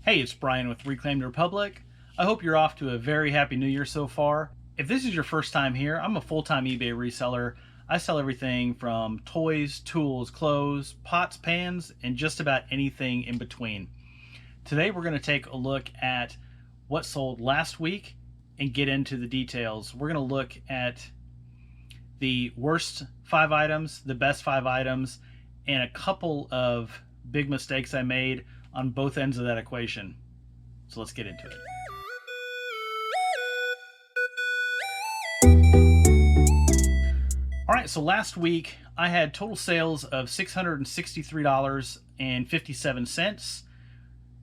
Hey, it's Brian with Reclaim the Republic. I hope you're off to a very happy new year so far. If this is your first time here, I'm a full-time eBay reseller. I sell everything from toys, tools, clothes, pots, pans, and just about anything in between. Today we're going to take a look at what sold last week and get into the details. We're going to look at the worst 5 items, the best 5 items, and a couple of big mistakes I made on both ends of that equation. So let's get into it. All right, so last week I had total sales of $663.57,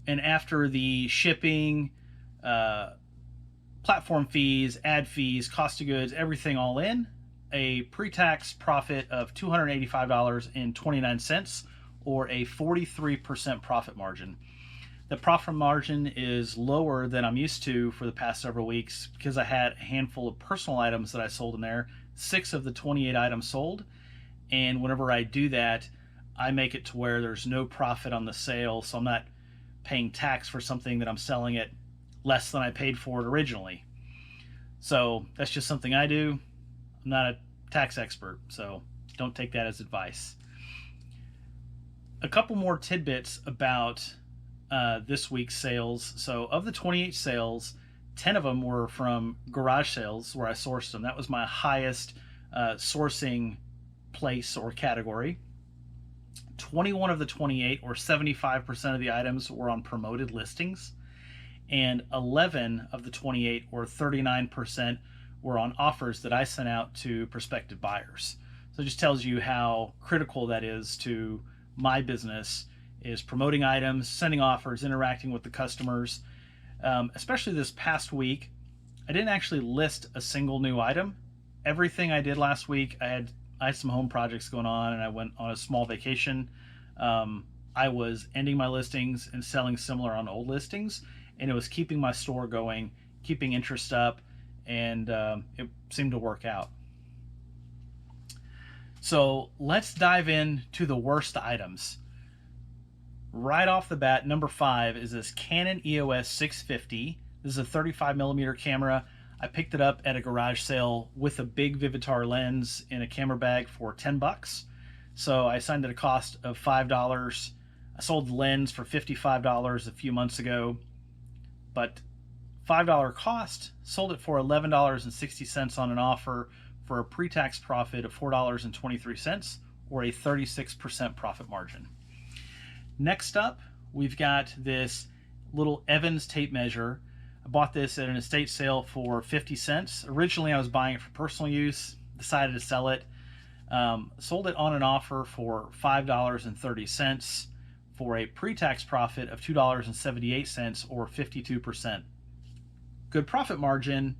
and after the shipping, platform fees, ad fees, cost of goods, everything all in, a pre-tax profit of $285.29, or a 43% profit margin. The profit margin is lower than I'm used to for the past several weeks because I had a handful of personal items that I sold in there. 6 of the 28 items sold, and whenever I do that, I make it to where there's no profit on the sale, so I'm not paying tax for something that I'm selling at less than I paid for it originally. So that's just something I do. I'm not a tax expert, so don't take that as advice. A couple more tidbits about this week's sales. So of the 28 sales, 10 of them were from garage sales where I sourced them. That was my highest sourcing place or category. 21 of the 28, or 75% of the items, were on promoted listings, and 11 of the 28, or 39%, were on offers that I sent out to prospective buyers. So it just tells you how critical that is to my business, is promoting items, sending offers, interacting with the customers. Especially this past week, I didn't actually list a single new item. Everything I did last week, I had some home projects going on, and I went on a small vacation. I was ending my listings and selling similar on old listings, and it was keeping my store going, keeping interest up, and it seemed to work out. So let's dive into the worst items. Right off the bat, number 5 is this Canon EOS 650. This is a 35mm camera. I picked it up at a garage sale with a big Vivitar lens in a camera bag for 10 bucks. So I assigned it a cost of $5. I sold the lens for $55 a few months ago, but $5 cost, sold it for $11.60 on an offer for a pre-tax profit of $4.23, or a 36% profit margin. Next up, we've got this little Evans tape measure. I bought this at an estate sale for 50 cents. Originally, I was buying it for personal use, decided to sell it. Sold it on an offer for $5.30 for a pre-tax profit of $2.78, or 52%. Good profit margin,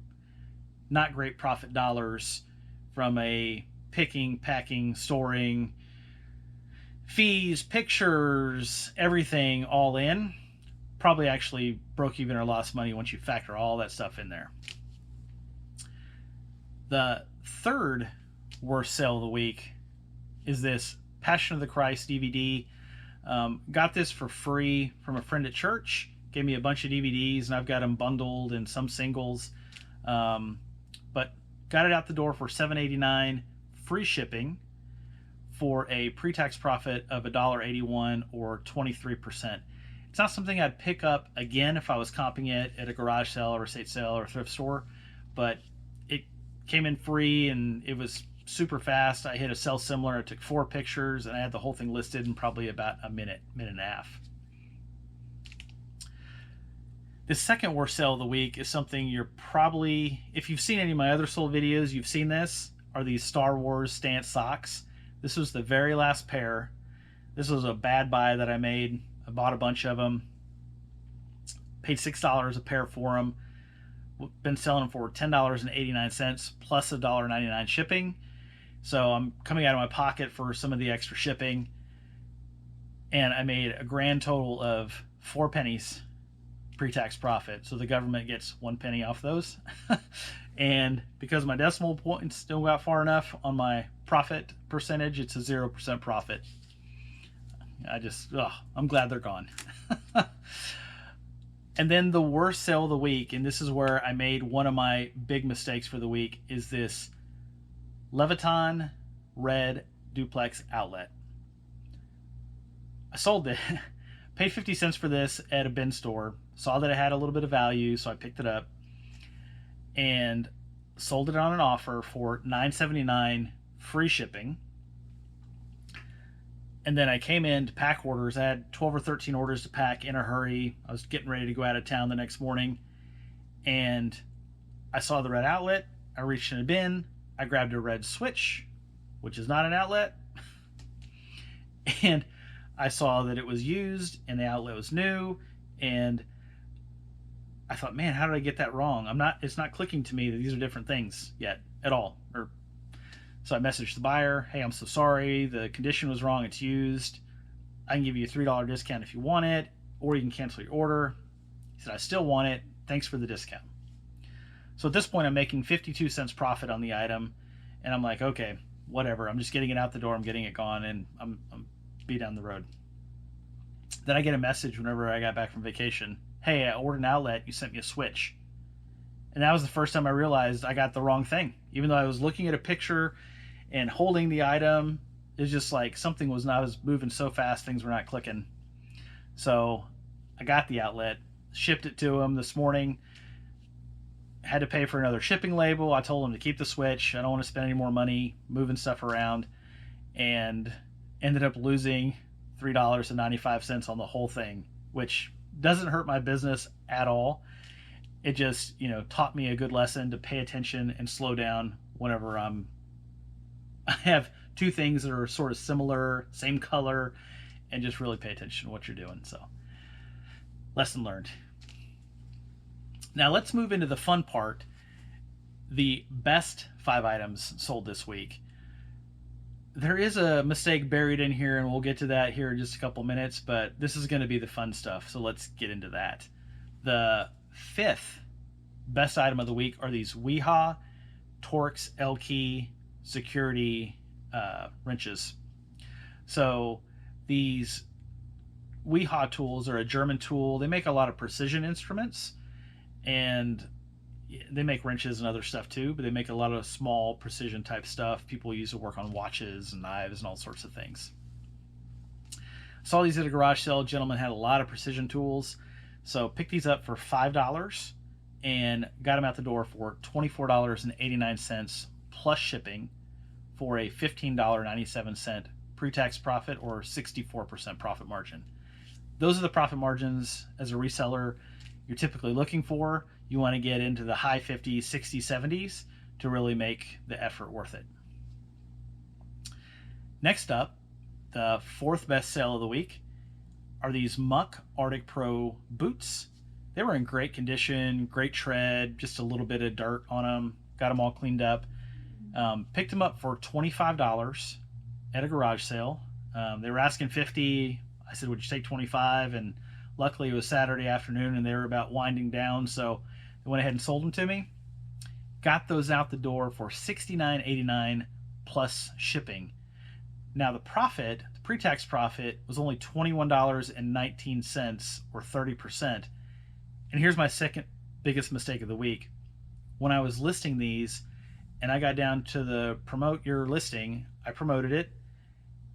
not great profit dollars from a picking, packing, storing, fees, pictures, everything all in. Probably actually broke even or lost money once you factor all that stuff in there. The third worst sale of the week is this Passion of the Christ DVD. Got this for free from a friend at church. Gave me a bunch of DVDs, and I've got them bundled and some singles. But got it out the door for $7.89, free shipping, for a pre-tax profit of $1.81, or 23%. It's not something I'd pick up again if I was comping it at a garage sale or estate sale or thrift store, but it came in free and it was super fast. I hit a sell similar. I took 4 pictures and I had the whole thing listed in probably about a minute and a half. The second worst sale of the week is something you're probably, if you've seen any of my other sold videos, you've seen this, are these Star Wars stance socks. This was the very last pair. This was a bad buy that I made. I bought a bunch of them. Paid $6 a pair for them. Been selling them for $10.89 plus $1.99 shipping. So I'm coming out of my pocket for some of the extra shipping. And I made a grand total of 4 pennies pre-tax profit. So the government gets 1 penny off those. And because my decimal points don't go out far enough on my profit percentage, it's a 0% profit. I'm glad they're gone. And then the worst sale of the week, and this is where I made one of my big mistakes for the week, is this Leviton red duplex outlet. I sold it, paid 50 cents for this at a bin store, saw that it had a little bit of value, so I picked it up and sold it on an offer for $9.79 free shipping. And then I came in to pack orders. I had 12 or 13 orders to pack in a hurry. I was getting ready to go out of town the next morning, and I saw the red outlet. I reached in a bin. I grabbed a red switch, which is not an outlet, and I saw that it was used and the outlet was new, and I thought, man, how did I get that wrong? It's not clicking to me that these are different things yet at all. So I messaged the buyer, hey, I'm so sorry, the condition was wrong, it's used. I can give you a $3 discount if you want it, or you can cancel your order. He said, I still want it, thanks for the discount. So at this point, I'm making 52 cents profit on the item, and I'm like, okay, whatever, I'm just getting it out the door, I'm getting it gone, and I'm be down the road. Then I get a message whenever I got back from vacation, hey, I ordered an outlet, you sent me a switch. And that was the first time I realized I got the wrong thing. Even though I was looking at a picture and holding the item, it's just like something was not, I was moving so fast, things were not clicking. So I got the outlet, shipped it to him this morning, had to pay for another shipping label. I told him to keep the switch. I don't want to spend any more money moving stuff around, and ended up losing $3.95 on the whole thing, which doesn't hurt my business at all. It just, taught me a good lesson to pay attention and slow down whenever I have two things that are sort of similar, same color, and just really pay attention to what you're doing. So, lesson learned. Now let's move into the fun part, the best 5 items sold this week. There is a mistake buried in here, and we'll get to that here in just a couple minutes, but this is going to be the fun stuff, so let's get into that. The 5th best item of the week are these Weha Torx L-Key security wrenches. So these Weha tools are a German tool. They make a lot of precision instruments, and they make wrenches and other stuff too, but they make a lot of small precision type stuff people use to work on watches and knives and all sorts of things. Saw these at a garage sale. Gentleman had a lot of precision tools, so picked these up for $5 and got them out the door for $24.89 plus shipping for a $15.97 pre-tax profit, or 64% profit margin. Those are the profit margins as a reseller you're typically looking for. You want to get into the high 50s, 60s, 70s to really make the effort worth it. Next up, the 4th best sale of the week are these Muck Arctic Pro boots. They were in great condition, great tread, just a little bit of dirt on them. Got them all cleaned up. Picked them up for $25 at a garage sale. They were asking $50. I said, would you take $25? And luckily it was Saturday afternoon and they were about winding down, so I went ahead and sold them to me. Got those out the door for $69.89 plus shipping. Now the profit, the pre-tax profit, was only $21.19, or 30%. And here's my second biggest mistake of the week. When I was listing these and I got down to the promote your listing, I promoted it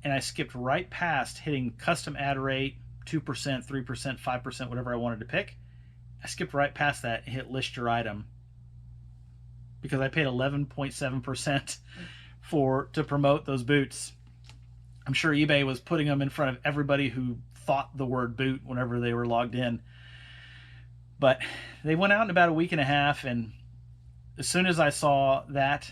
and I skipped right past hitting custom ad rate, 2%, 3%, 5%, whatever I wanted to pick. I skipped right past that and hit list your item because I paid 11.7% to promote those boots. I'm sure eBay was putting them in front of everybody who thought the word boot whenever they were logged in. But they went out in about a week and a half, and as soon as I saw that,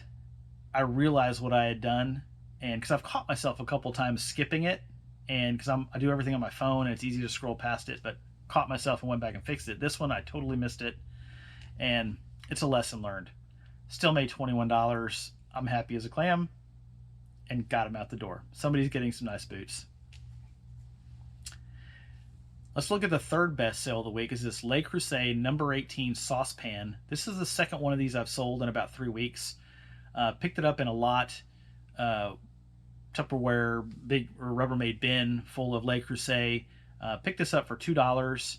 I realized what I had done. And because I've caught myself a couple times skipping it, and because I do everything on my phone and it's easy to scroll past it, but caught myself and went back and fixed it. This one I totally missed it, and it's a lesson learned. Still made $21. I'm happy as a clam, and got them out the door. Somebody's getting some nice boots. Let's look at the 3rd best sale of the week. Is this Le Creuset number 18 saucepan. This is the second one of these I've sold in about 3 weeks. Picked it up in a lot, Tupperware big or Rubbermaid bin full of Le Creuset. Picked this up for $2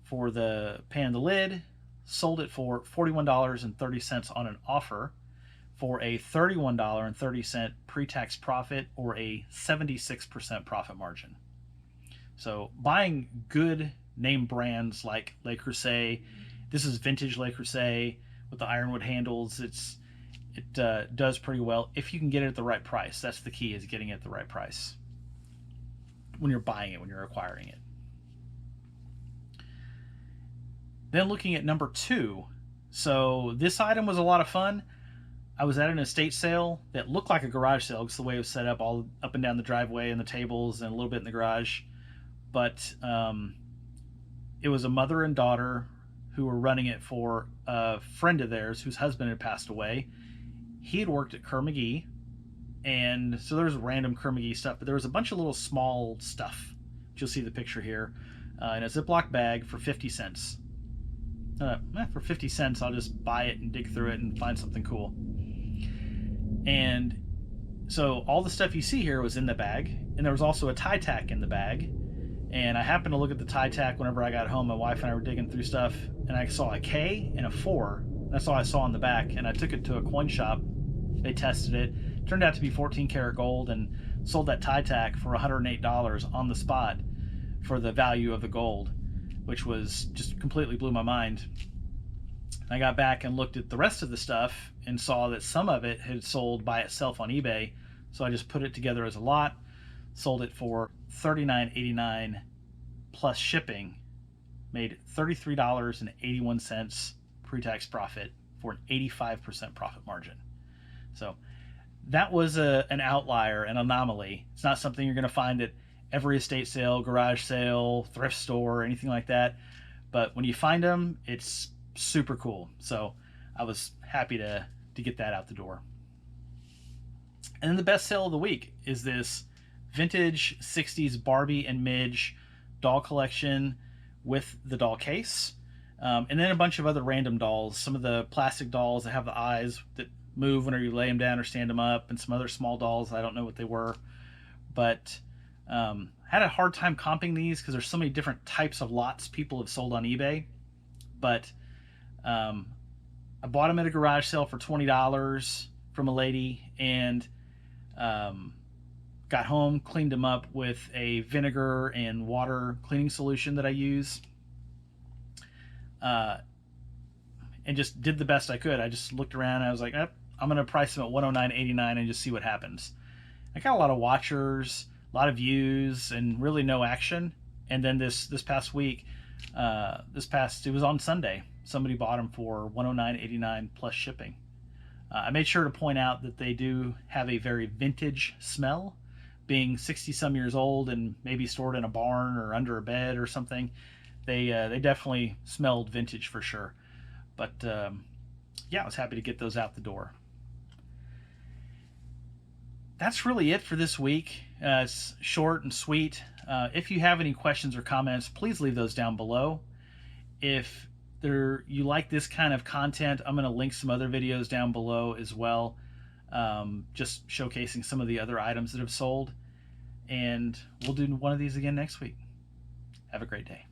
for the pan and the lid, sold it for $41.30 on an offer for a $31.30 pre-tax profit, or a 76% profit margin. So buying good name brands like Le Creuset, this is vintage Le Creuset with the ironwood handles. It does pretty well if you can get it at the right price. That's the key, is getting it at the right price when you're buying it, when you're acquiring it. Then looking at number 2. So this item was a lot of fun. I was at an estate sale that looked like a garage sale because the way it was set up, all up and down the driveway and the tables and a little bit in the garage. But it was a mother and daughter who were running it for a friend of theirs whose husband had passed away. He had worked at Kerr-McGee, and so there's random Kerr-McGee stuff, but there was a bunch of little small stuff. You'll see the picture here in a Ziploc bag for 50 cents. For 50 cents, I'll just buy it and dig through it and find something cool. And so all the stuff you see here was in the bag, and there was also a tie tack in the bag. And I happened to look at the tie tack whenever I got home. My wife and I were digging through stuff, and I saw a K and a 4. That's all I saw on the back, and I took it to a coin shop. They tested it. Turned out to be 14 karat gold, and sold that tie tack for $108 on the spot for the value of the gold, which was just completely blew my mind. I got back and looked at the rest of the stuff and saw that some of it had sold by itself on eBay. So I just put it together as a lot, sold it for $39.89 plus shipping, made $33.81 pre-tax profit for an 85% profit margin. So that was an outlier, an anomaly. It's not something you're going to find at every estate sale, garage sale, thrift store, or anything like that. But when you find them, it's super cool. So I was happy to get that out the door. And then the best sale of the week is this vintage 60s Barbie and Midge doll collection with the doll case. And then a bunch of other random dolls. Some of the plastic dolls that have the eyes that move whenever you lay them down or stand them up, and some other small dolls. I don't know what they were. But had a hard time comping these because there's so many different types of lots people have sold on eBay. But I bought them at a garage sale for $20 from a lady, and got home, cleaned them up with a vinegar and water cleaning solution that I use, and just did the best I could. I just looked around and I was like, I'm going to price them at $109.89 and just see what happens. I got a lot of watchers, a lot of views, and really no action. And then this past week, it was on Sunday, somebody bought them for $109.89 plus shipping. I made sure to point out that they do have a very vintage smell, being 60 some years old and maybe stored in a barn or under a bed or something. They definitely smelled vintage for sure. But yeah, I was happy to get those out the door. That's really it for this week. It's short and sweet. If you have any questions or comments, please leave those down below. If you like this kind of content, I'm going to link some other videos down below as well, just showcasing some of the other items that have sold. And we'll do one of these again next week. Have a great day.